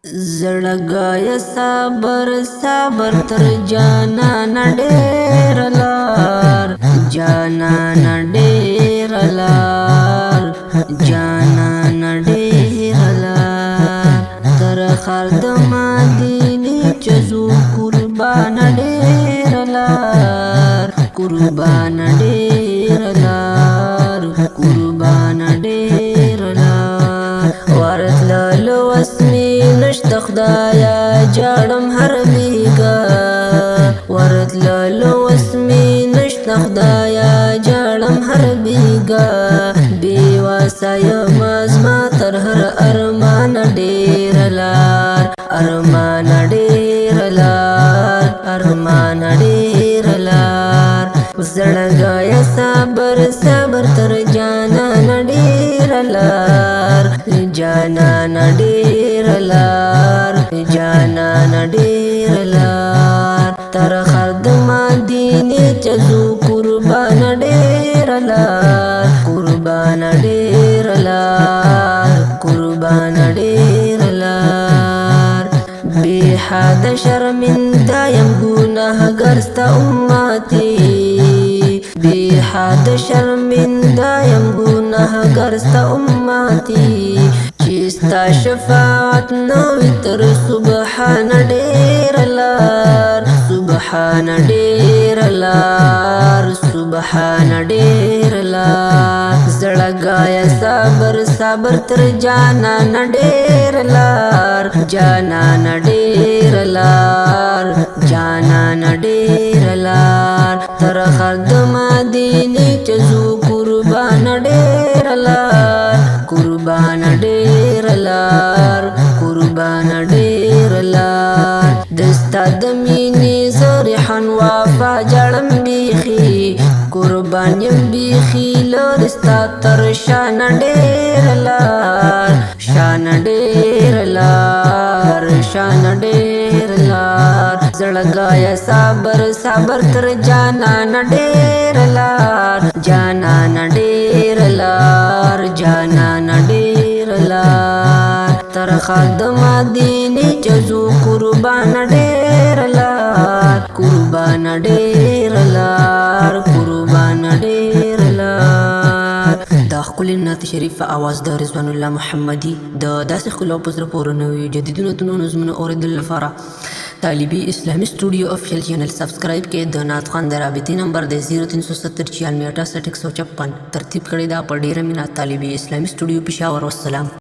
زړګی صبر صبر تر جانان ډېر لار جانان ډېر لار جانان ډېر لار تر خر د مدینې چزو قربان ډېر لار قربان ډېر لار قربان ډېر لار ورتللو وسمې نشته خدایا جاړم هر بیګا ورتللو وسمې نشته خدایا جاړم هر بیګا بې واسه یم زما تر هر ارمان ډېر لار ارمان ډېر لار ارمان ډېر لار زړګی صبر صبر تر جانان ډېر لار جانان ډېر لار جانان ډېر لار تر خر د مدینې چزو قربان ډېر لار قربان ډېر لار قربان ډېر لار بې حد شرمنده یم ګناهګار ستا امتي بې حد شرمنده یم ګناهګار ستا امتي چې ستا شفاعت نه وي تر سبحان ډېر لار سبحان ډېر لار سبحان ډېر لار زړګی صبر صبر تر جانان ډېر لار جانان ډېر لار جانان ډېر لار تر خر د مدینې چزو قربان ډېر لار قربان ډېر لار قربان ډېر لار دستا د مینې زریحان وفا جړم بیخي قربان یم بیخي لور ستا تر شان ډېر لار شان ډېر لار شان ډېر لار زړګی صبر صبر تر جانان ډېر لار جانان ډېر لار جانان ډېر لار تر خر د مدینې چزو قربان ډېر لار قربان ډېر لار قربان ډېر لار دا ښکلې نعت شریف په اواز د رضوان الله محمدي د داسې ښکلو په زړه پورې نوي جدیدو نعتونو نظمونو اورېدلو لپاره طالبي اسلامي سټوډیو افیشل چینل سبسکرایب کړئ د نعت خوان د رابطې نمبر د 0370 96 156 ترتیب کړی دا په ډېره مینه طالبي اسلامي سټوډیو پېښور. والسلام.